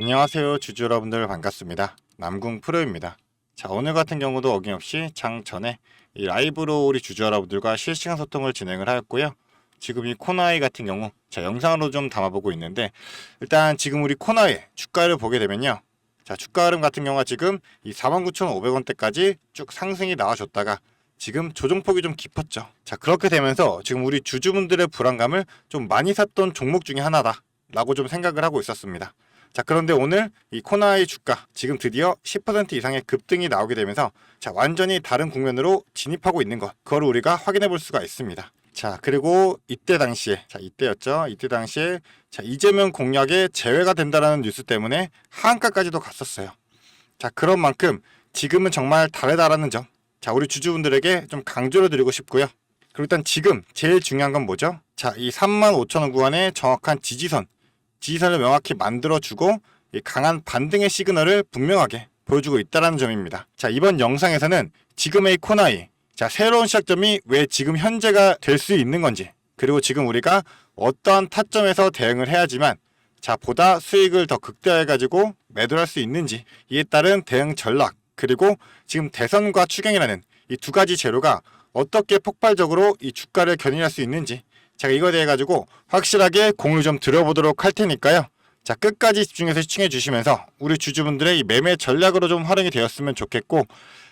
안녕하세요 주주 여러분들 반갑습니다. 남궁 프로입니다. 자, 오늘 같은 경우도 어김없이 장 전에 이 라이브로 우리 주주 여러분들과 실시간 소통을 진행을 하였고요. 지금 이 코나이 같은 경우 영상으로 좀 담아보고 있는데, 일단 지금 우리 코나이 주가를 보게 되면요, 자, 주가 흐름 같은 경우가 지금 이 49,500원대까지 쭉 상승이 나와줬다가 지금 조정폭이 좀 깊었죠. 자, 그렇게 되면서 지금 우리 주주분들의 불안감을 좀 많이 샀던 종목 중에 하나다 라고 좀 생각을 하고 있었습니다. 자, 그런데 오늘 이 코나이 주가 지금 드디어 10% 이상의 급등이 나오게 되면서 완전히 다른 국면으로 진입하고 있는 것, 그걸 우리가 확인해 볼 수가 있습니다. 자, 그리고 이때 당시에, 이때 당시에 이재명 공약에 제외가 된다라는 뉴스 때문에 하한가까지도 갔었어요. 자, 그런 만큼 지금은 정말 다르다라는 점, 우리 주주분들에게 좀 강조를 드리고 싶고요. 그리고 일단 지금 제일 중요한 건 뭐죠? 이 35,000원 구간의 정확한 지지선을 명확히 만들어주고 강한 반등의 시그널을 분명하게 보여주고 있다는 점입니다. 자, 이번 영상에서는 지금의 코나이, 새로운 시작점이 왜 지금 현재가 될 수 있는 건지, 그리고 지금 우리가 어떠한 타점에서 대응을 해야지만 보다 수익을 더 극대화해가지고 매도를 할 수 있는지, 이에 따른 대응 전략, 그리고 지금 대선과 추경이라는 이 두 가지 재료가 어떻게 폭발적으로 이 주가를 견인할 수 있는지, 제가 이거에 대해 가지고 확실하게 공유 좀 드려보도록 할 테니까요. 자, 끝까지 집중해서 시청해 주시면서 우리 주주분들의 이 매매 전략으로 좀 활용이 되었으면 좋겠고,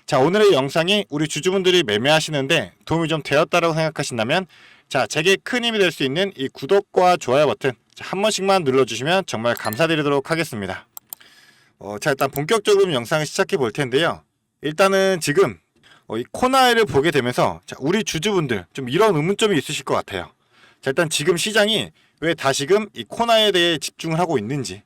자, 오늘의 영상이 우리 주주분들이 매매하시는데 도움이 좀 되었다고 생각하신다면, 제게 큰 힘이 될 수 있는 이 구독과 좋아요 버튼 한 번씩만 눌러주시면 정말 감사드리도록 하겠습니다. 일단 본격적으로 영상을 시작해 볼 텐데요. 일단은 지금 이 코나이를 보게 되면서 우리 주주분들 좀 이런 의문점이 있으실 것 같아요. 일단 지금 시장이 왜 다시금 이 코나이에 대해 집중을 하고 있는지.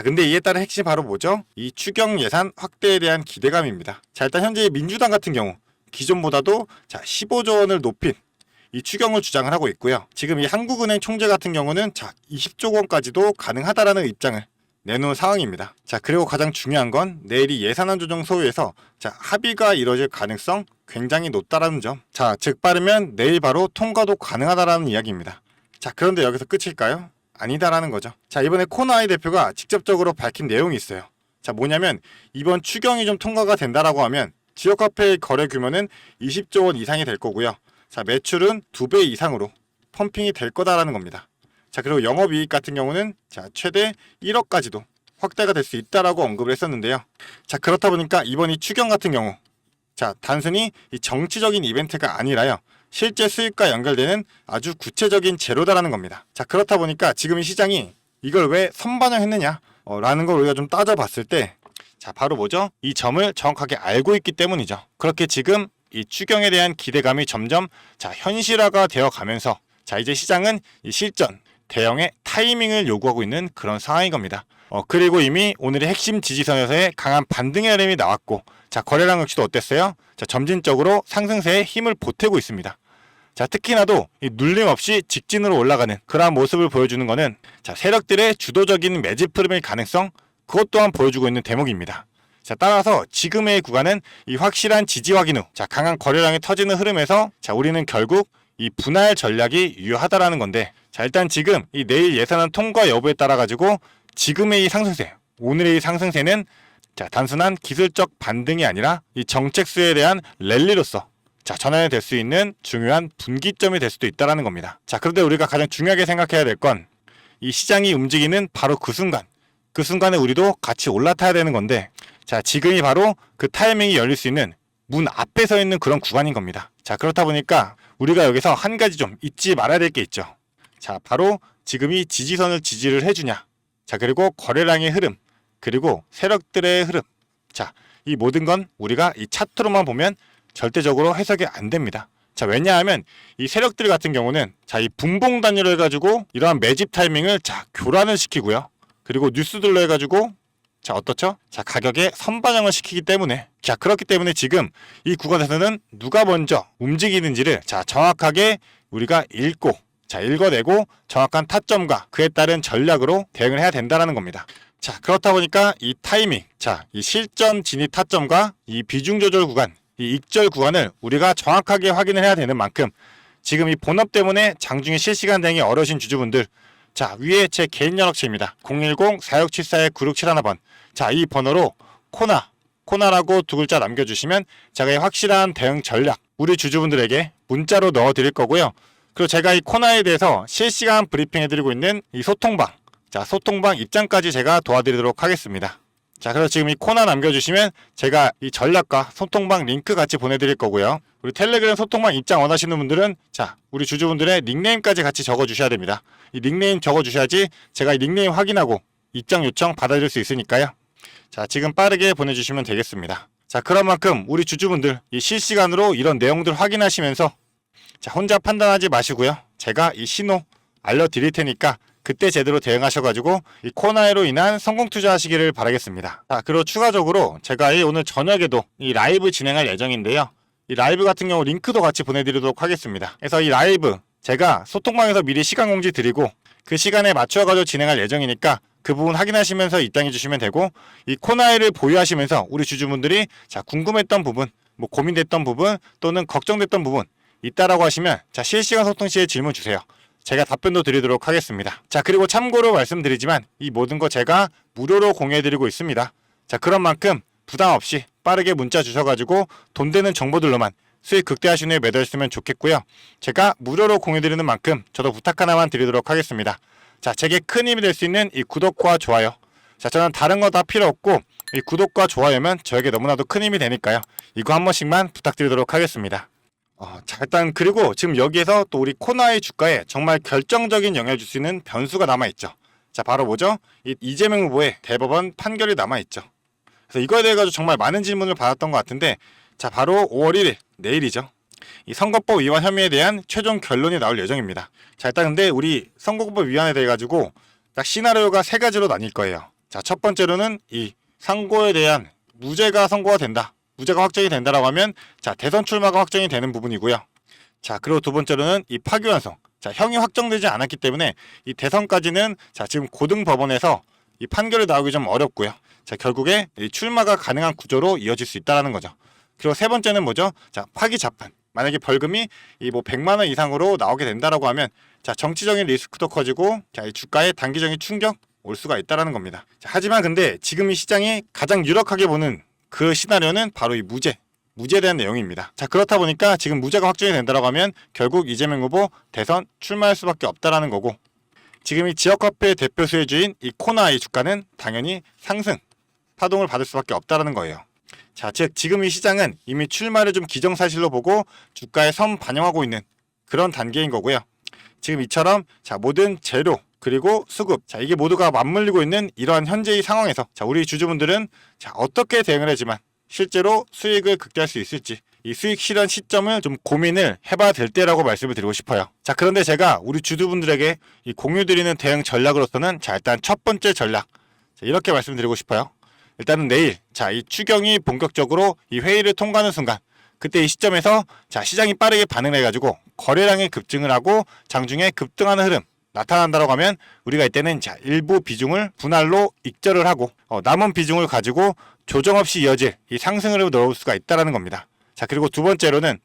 근데 이에 따른 핵심이 바로 뭐죠? 이 추경 예산 확대에 대한 기대감입니다. 일단 현재 민주당 같은 경우 기존보다도 15조 원을 높인 이 추경을 주장을 하고 있고요. 지금 이 한국은행 총재 같은 경우는 20조 원까지도 가능하다라는 입장을 내놓은 상황입니다. 그리고 가장 중요한 건 내일이 예산안 조정 소위에서 합의가 이뤄질 가능성 굉장히 높다라는 점. 즉 빠르면 내일 바로 통과도 가능하다라는 이야기입니다. 그런데 여기서 끝일까요? 아니다라는 거죠. 이번에 코나이 대표가 직접적으로 밝힌 내용이 있어요. 뭐냐면 이번 추경이 좀 통과가 된다라고 하면 지역화폐의 거래 규모는 20조 원 이상이 될 거고요. 매출은 2배 이상으로 펌핑이 될 거다라는 겁니다. 그리고 영업이익 같은 경우는 최대 1억까지도 확대가 될 수 있다라고 언급을 했었는데요. 그렇다 보니까 이번 이 추경 같은 경우 단순히 이 정치적인 이벤트가 아니라요, 실제 수익과 연결되는 아주 구체적인 재료다라는 겁니다. 그렇다 보니까 지금 이 시장이 이걸 왜 선반영했느냐 라는 걸 우리가 좀 따져봤을 때 바로 뭐죠? 이 점을 정확하게 알고 있기 때문이죠. 그렇게 지금 이 추경에 대한 기대감이 점점 현실화가 되어 가면서 이제 시장은 이 실전 대형의 타이밍을 요구하고 있는 그런 상황인 겁니다. 그리고 이미 오늘의 핵심 지지선에서의 강한 반등의 흐름이 나왔고, 거래량 역시도 어땠어요? 점진적으로 상승세에 힘을 보태고 있습니다. 특히나도 이 눌림 없이 직진으로 올라가는 그러한 모습을 보여주는 것은 세력들의 주도적인 매집 흐름의 가능성, 그것 또한 보여주고 있는 대목입니다. 따라서 지금의 구간은 이 확실한 지지 확인 후 강한 거래량이 터지는 흐름에서 우리는 결국 이 분할 전략이 유효하다라는 건데, 일단 지금 이 내일 예산안 통과 여부에 따라 가지고 지금의 이 상승세, 오늘의 이 상승세는 단순한 기술적 반등이 아니라 이 정책 수혜에 대한 랠리로서 전환이 될 수 있는 중요한 분기점이 될 수도 있다라는 겁니다. 그런데 우리가 가장 중요하게 생각해야 될 건 이 시장이 움직이는 바로 그 순간에 우리도 같이 올라타야 되는 건데, 지금이 바로 그 타이밍이 열릴 수 있는 문 앞에 서 있는 그런 구간인 겁니다. 그렇다 보니까 우리가 여기서 한 가지 좀 잊지 말아야 될 게 있죠. 바로 지금이 지지선을 지지를 해주냐, 그리고 거래량의 흐름, 그리고 세력들의 흐름. 이 모든 건 우리가 이 차트로만 보면 절대적으로 해석이 안 됩니다. 왜냐하면 이 세력들 같은 경우는 이 분봉 단위로 해가지고 이러한 매집 타이밍을 교란을 시키고요. 그리고 뉴스들로 해가지고 어떻죠? 가격에 선반영을 시키기 때문에, 그렇기 때문에 지금 이 구간에서는 누가 먼저 움직이는지를 정확하게 우리가 읽어내고 정확한 타점과 그에 따른 전략으로 대응을 해야 된다는 겁니다. 그렇다 보니까 이 타이밍, 이 실전 진입 타점과 이 비중 조절 구간, 이 익절 구간을 우리가 정확하게 확인을 해야 되는 만큼 지금 이 본업 때문에 장중에 실시간 대응이 어려우신 주주분들, 자, 위에 제 개인 연락처입니다. 010-4674-9671번. 자, 이 번호로 코나라고 두 글자 남겨주시면 제가 이 확실한 대응 전략 우리 주주분들에게 문자로 넣어드릴 거고요. 그리고 제가 이 코나에 대해서 실시간 브리핑해드리고 있는 이 소통방, 자, 소통방 입장까지 제가 도와드리도록 하겠습니다. 자, 그래서 지금 이 코나 남겨주시면 제가 이 전략과 소통방 링크 같이 보내드릴 거고요. 우리 텔레그램 소통방 입장 원하시는 분들은 자, 우리 주주분들의 닉네임까지 같이 적어주셔야 됩니다. 이 닉네임 적어주셔야지 제가 이 닉네임 확인하고 입장 요청 받아줄 수 있으니까요. 자, 지금 빠르게 보내주시면 되겠습니다. 자, 그런 만큼 우리 주주분들 이 실시간으로 이런 내용들 확인하시면서 자, 혼자 판단하지 마시고요. 제가 이 신호 알려드릴 테니까 그때 제대로 대응하셔가지고 이 코나이로 인한 성공 투자하시기를 바라겠습니다. 자, 그리고 추가적으로 제가 오늘 저녁에도 이 라이브 진행할 예정인데요. 이 라이브 같은 경우 링크도 같이 보내드리도록 하겠습니다. 그래서 이 라이브 제가 소통방에서 미리 시간 공지 드리고 그 시간에 맞춰가지고 진행할 예정이니까 그 부분 확인하시면서 입장해 주시면 되고, 이 코나이를 보유하시면서 우리 주주분들이 자, 궁금했던 부분, 뭐 고민됐던 부분 또는 걱정됐던 부분 있다라고 하시면 자, 실시간 소통 시에 질문 주세요. 제가 답변도 드리도록 하겠습니다. 자, 그리고 참고로 말씀드리지만 이 모든 거 제가 무료로 공유해드리고 있습니다. 자, 그런 만큼 부담 없이 빠르게 문자 주셔가지고 돈 되는 정보들로만 수익 극대화하신 후에 매도했으면 좋겠고요. 제가 무료로 공유드리는 만큼 저도 부탁 하나만 드리도록 하겠습니다. 자, 제게 큰 힘이 될 수 있는 이 구독과 좋아요. 자, 저는 다른 거 다 필요 없고 이 구독과 좋아요면 저에게 너무나도 큰 힘이 되니까요. 이거 한 번씩만 부탁드리도록 하겠습니다. 자, 일단 그리고 지금 여기에서 또 우리 코나이 주가에 정말 결정적인 영향을 줄 수 있는 변수가 남아있죠. 자, 바로 뭐죠? 이재명 후보의 대법원 판결이 남아있죠. 그래서 이거에 대해 가지고 정말 많은 질문을 받았던 것 같은데, 자, 바로 5월 1일 내일이죠. 이 선거법 위반 혐의에 대한 최종 결론이 나올 예정입니다. 자, 일단 근데 우리 선거법 위반에 대해 가지고 딱 시나리오가 세 가지로 나뉠 거예요. 자, 첫 번째로는 이 상고에 대한 무죄가 선고가 된다, 무죄가 확정이 된다라고 하면 자, 대선 출마가 확정이 되는 부분이고요. 자, 그리고 두 번째로는 이 파기환송. 자, 형이 확정되지 않았기 때문에 이 대선까지는 자, 지금 고등법원에서 이 판결이 나오기 좀 어렵고요. 자, 결국에 이 출마가 가능한 구조로 이어질 수 있다라는 거죠. 그리고 세 번째는 뭐죠? 자, 파기자판. 만약에 벌금이 이 뭐 100만 원 이상으로 나오게 된다라고 하면 자, 정치적인 리스크도 커지고 자, 이 주가에 단기적인 충격 올 수가 있다라는 겁니다. 자, 하지만 근데 지금 이 시장이 가장 유력하게 보는 그 시나리오는 바로 이 무죄에 대한 내용입니다. 자, 그렇다 보니까 지금 무죄가 확정이 된다라고 하면 결국 이재명 후보 대선 출마할 수밖에 없다라는 거고, 지금 이 지역화폐 대표 수혜주인 이 코나이 주가는 당연히 상승 파동을 받을 수밖에 없다라는 거예요. 자, 즉 지금 이 시장은 이미 출마를 좀 기정사실로 보고 주가에 선 반영하고 있는 그런 단계인 거고요. 지금 이처럼 자, 모든 재료 그리고 수급, 자, 이게 모두가 맞물리고 있는 이러한 현재의 상황에서 자, 우리 주주분들은 자, 어떻게 대응을 하지만 실제로 수익을 극대화할 수 있을지 이 수익 실현 시점을 좀 고민을 해봐야 될 때라고 말씀을 드리고 싶어요. 자, 그런데 제가 우리 주주분들에게 이 공유드리는 대응 전략으로서는 자, 일단 첫 번째 전략 자, 이렇게 말씀드리고 싶어요. 일단은 내일 자, 이 추경이 본격적으로 이 회의를 통과하는 순간 그때 이 시점에서 자, 시장이 빠르게 반응을 해가지고 거래량이 급증을 하고 장중에 급등하는 흐름 나타난다고 하면 우리가 이때는 자, 일부 비중을 분할로 익절을 하고 남은 비중을 가지고 조정 없이 이어질 이 상승 흐름을 넣을 수가 있다는 겁니다. 자, 그리고 두 번째로는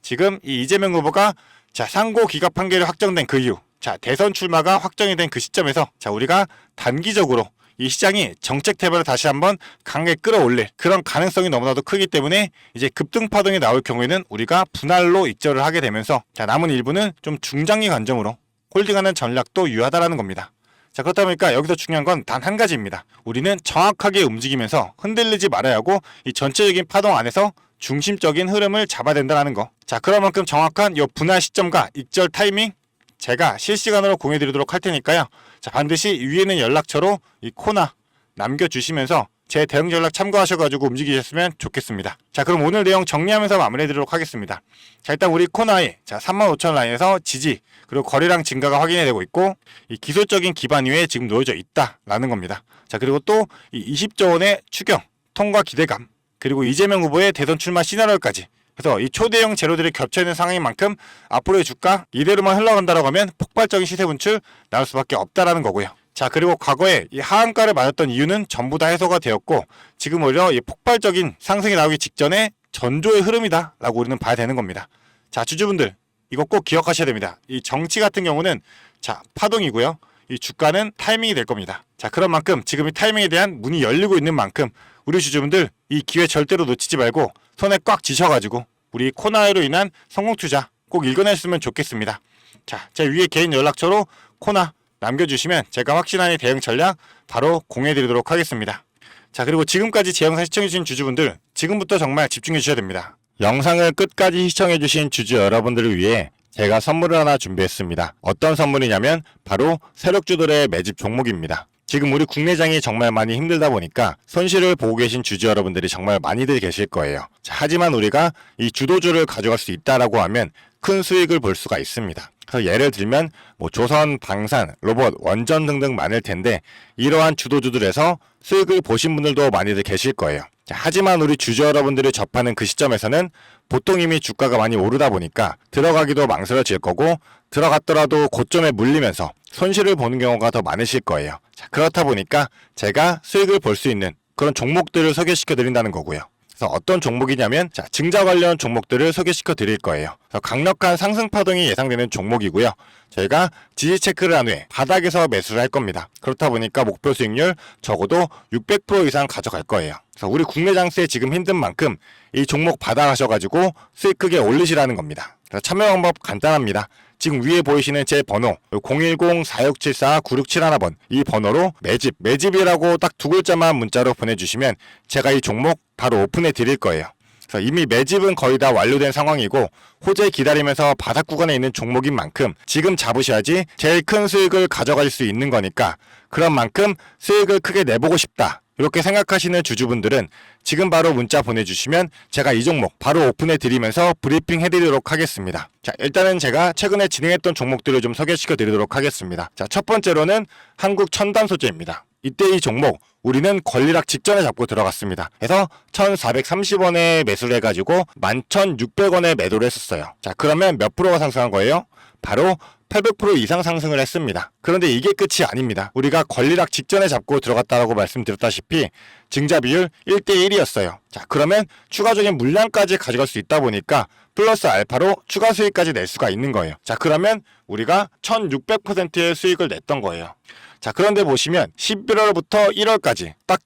지금 이 이재명 후보가 자, 상고 기각 판결이 확정된 그 이후 자, 대선 출마가 확정이 된 그 시점에서 자, 우리가 단기적으로 이 시장이 정책 태반을 다시 한번 강하게 끌어올릴 그런 가능성이 너무나도 크기 때문에 이제 급등 파동이 나올 경우에는 우리가 분할로 익절을 하게 되면서 자, 남은 일부는 좀 중장기 관점으로 홀딩하는 전략도 유효하다라는 겁니다. 자, 그렇다 보니까 여기서 중요한 건 단 한 가지입니다. 우리는 정확하게 움직이면서 흔들리지 말아야 하고 이 전체적인 파동 안에서 중심적인 흐름을 잡아야 된다는 거. 자, 그런 만큼 정확한 이 분할 시점과 익절 타이밍 제가 실시간으로 공유드리도록 할 테니까요. 자, 반드시 위에는 연락처로 이 코나 남겨주시면서 제 대응 전략 참고하셔가지고 움직이셨으면 좋겠습니다. 자, 그럼 오늘 내용 정리하면서 마무리해드리도록 하겠습니다. 자, 일단 우리 코나이 자, 35,000 라인에서 지지 그리고 거래량 증가가 확인이 되고 있고 이 기술적인 기반 위에 지금 놓여져 있다라는 겁니다. 자, 그리고 또 이 20조 원의 추경 통과 기대감 그리고 이재명 후보의 대선 출마 시나리오까지, 그래서 이 초대형 재료들이 겹쳐있는 상황인 만큼 앞으로의 주가 이대로만 흘러간다라고 하면 폭발적인 시세 분출 나올 수밖에 없다라는 거고요. 자, 그리고 과거에 이 하한가를 맞았던 이유는 전부 다 해소가 되었고 지금 오히려 이 폭발적인 상승이 나오기 직전에 전조의 흐름이다 라고 우리는 봐야 되는 겁니다. 자, 주주분들 이거 꼭 기억하셔야 됩니다. 이 정치 같은 경우는 자, 파동이고요. 이 주가는 타이밍이 될 겁니다. 자, 그런 만큼 지금 이 타이밍에 대한 문이 열리고 있는 만큼 우리 주주분들 이 기회 절대로 놓치지 말고 손에 꽉 쥐셔가지고 우리 코나이로 인한 성공 투자 꼭 읽어냈으면 좋겠습니다. 자, 제 위에 개인 연락처로 코나 남겨주시면 제가 확실한 대응 전략 바로 공유해드리도록 하겠습니다. 자, 그리고 지금까지 제 영상 시청해주신 주주분들 지금부터 정말 집중해주셔야 됩니다. 영상을 끝까지 시청해주신 주주 여러분들을 위해 제가 선물을 하나 준비했습니다. 어떤 선물이냐면 바로 세력주들의 매집 종목입니다. 지금 우리 국내장이 정말 많이 힘들다 보니까 손실을 보고 계신 주주 여러분들이 정말 많이들 계실 거예요. 자, 하지만 우리가 이 주도주를 가져갈 수 있다라고 하면 큰 수익을 볼 수가 있습니다. 그래서 예를 들면 조선, 방산, 로봇, 원전 등등 많을 텐데 이러한 주도주들에서 수익을 보신 분들도 많이들 계실 거예요. 자, 하지만 우리 주주 여러분들이 접하는 그 시점에서는 보통 이미 주가가 많이 오르다 보니까 들어가기도 망설여질 거고 들어갔더라도 고점에 물리면서 손실을 보는 경우가 더 많으실 거예요. 자, 그렇다 보니까 제가 수익을 볼 수 있는 그런 종목들을 소개시켜 드린다는 거고요. 그래서 어떤 종목이냐면 증자 관련 종목들을 소개시켜 드릴 거예요. 그래서 강력한 상승 파동이 예상되는 종목이고요. 저희가 지지 체크를 한 후에 바닥에서 매수를 할 겁니다. 그렇다 보니까 목표 수익률 적어도 600% 이상 가져갈 거예요. 그래서 우리 국내 장세 지금 힘든 만큼 이 종목 받아가셔가지고 수익 크게 올리시라는 겁니다. 그래서 참여 방법 간단합니다. 지금 위에 보이시는 제 번호 010-4674-9671번 이 번호로 매집이라고 딱 두 글자만 문자로 보내주시면 제가 이 종목 바로 오픈해 드릴 거예요. 그래서 이미 매집은 거의 다 완료된 상황이고 호재 기다리면서 바닥 구간에 있는 종목인 만큼 지금 잡으셔야지 제일 큰 수익을 가져갈 수 있는 거니까 그런 만큼 수익을 크게 내보고 싶다. 이렇게 생각하시는 주주분들은 지금 바로 문자 보내주시면 제가 이 종목 바로 오픈해 드리면서 브리핑 해드리도록 하겠습니다. 자, 일단은 제가 최근에 진행했던 종목들을 좀 소개시켜 드리도록 하겠습니다. 자, 첫 번째로는 한국 첨단 소재입니다. 이때 이 종목 우리는 권리락 직전에 잡고 들어갔습니다. 그래서 1430원에 매수를 해가지고 11,600원에 매도를 했었어요. 자, 그러면 몇 프로가 상승한 거예요? 바로 800% 이상 상승을 했습니다. 그런데 이게 끝이 아닙니다. 우리가 권리락 직전에 잡고 들어갔다라고 말씀드렸다시피 증자 비율 1대1이었어요. 자, 그러면 추가적인 물량까지 가져갈 수 있다 보니까 플러스 알파로 추가 수익까지 낼 수가 있는 거예요. 자, 그러면 우리가 1600%의 수익을 냈던 거예요. 자, 그런데 보시면 11월부터 1월까지 딱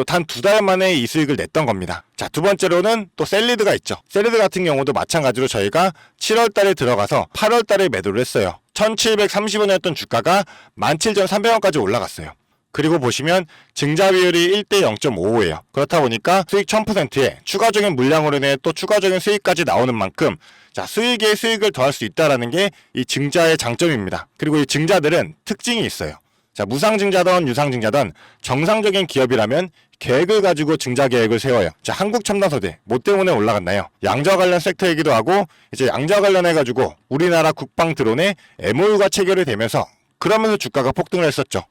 단 두 달 만에 이 수익을 냈던 겁니다. 자, 두 번째로는 또 셀리드가 있죠. 셀리드 같은 경우도 마찬가지로 저희가 7월 달에 들어가서 8월 달에 매도를 했어요. 1730원이었던 주가가 17,300원까지 올라갔어요. 그리고 보시면 증자 비율이 1대 0.55예요. 그렇다 보니까 수익 1000%에 추가적인 물량으로 인해 또 추가적인 수익까지 나오는 만큼 자, 수익에 수익을 더할 수 있다는 게 이 증자의 장점입니다. 그리고 이 증자들은 특징이 있어요. 자, 무상증자든 유상증자든 정상적인 기업이라면 계획을 가지고 증자 계획을 세워요. 자, 한국첨단소재 뭐 때문에 올라갔나요? 양자 관련 섹터이기도 하고 이제 양자 관련해가지고 우리나라 국방 드론에 MOU가 체결이 되면서 그러면서 주가가 폭등을 했었죠.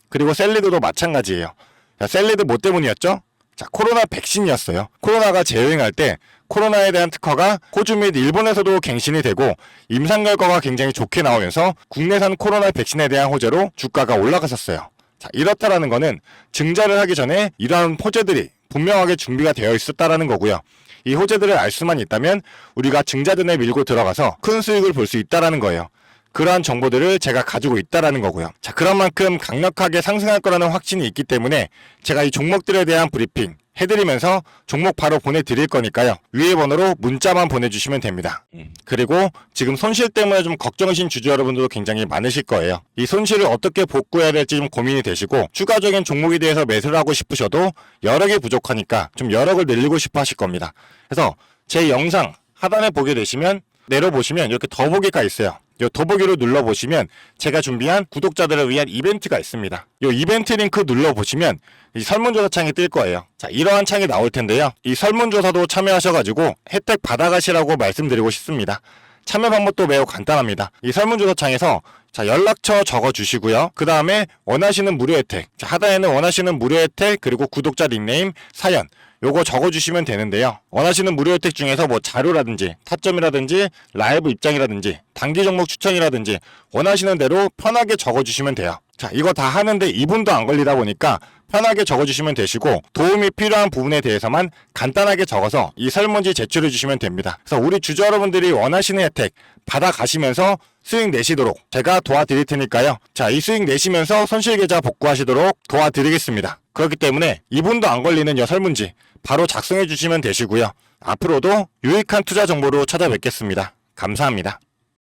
그리고 셀리드도 마찬가지예요. 자, 셀리드 뭐 때문이었죠? 자, 코로나 백신이었어요. 코로나가 재유행할 때 코로나에 대한 특허가 호주 및 일본에서도 갱신이 되고 임상 결과가 굉장히 좋게 나오면서 국내산 코로나 백신에 대한 호재로 주가가 올라갔었어요. 자, 이렇다라는 거는 증자를 하기 전에 이러한 호재들이 분명하게 준비가 되어 있었다라는 거고요. 이 호재들을 알 수만 있다면 우리가 증자전에 밀고 들어가서 큰 수익을 볼 수 있다라는 거예요. 그러한 정보들을 제가 가지고 있다라는 거고요. 자, 그런 만큼 강력하게 상승할 거라는 확신이 있기 때문에 제가 이 종목들에 대한 브리핑 해드리면서 종목 바로 보내드릴 거니까요. 위에 번호로 문자만 보내주시면 됩니다. 그리고 지금 손실 때문에 좀 걱정이신 주주 여러분들도 굉장히 많으실 거예요. 이 손실을 어떻게 복구해야 될지 좀 고민이 되시고 추가적인 종목에 대해서 매수를 하고 싶으셔도 여력이 부족하니까 좀 여력을 늘리고 싶어 하실 겁니다. 그래서 제 영상 하단에 보게 되시면 내려보시면 이렇게 더보기가 있어요. 이 더보기로 눌러보시면 제가 준비한 구독자들을 위한 이벤트가 있습니다. 이 이벤트 링크 눌러보시면 이 설문조사 창이 뜰 거예요. 자, 이러한 창이 나올 텐데요. 이 설문조사도 참여하셔가지고 혜택 받아가시라고 말씀드리고 싶습니다. 참여 방법도 매우 간단합니다. 이 설문조사 창에서 자, 연락처 적어주시고요. 그 다음에 원하시는 무료 혜택, 자, 하단에는 원하시는 무료 혜택 그리고 구독자 닉네임, 사연 요거 적어주시면 되는데요. 원하시는 무료 혜택 중에서 뭐 자료라든지 타점이라든지 라이브 입장이라든지 단기 종목 추천이라든지 원하시는 대로 편하게 적어주시면 돼요. 자, 이거 다 하는데 2분도 안 걸리다 보니까 편하게 적어주시면 되시고 도움이 필요한 부분에 대해서만 간단하게 적어서 이 설문지 제출해 주시면 됩니다. 그래서 우리 주주 여러분들이 원하시는 혜택 받아가시면서 수익 내시도록 제가 도와드릴 테니까요. 자, 이 수익 내시면서 손실계좌 복구하시도록 도와드리겠습니다. 그렇기 때문에 2분도 안 걸리는 설문지 바로 작성해 주시면 되시고요. 앞으로도 유익한 투자 정보로 찾아뵙겠습니다. 감사합니다.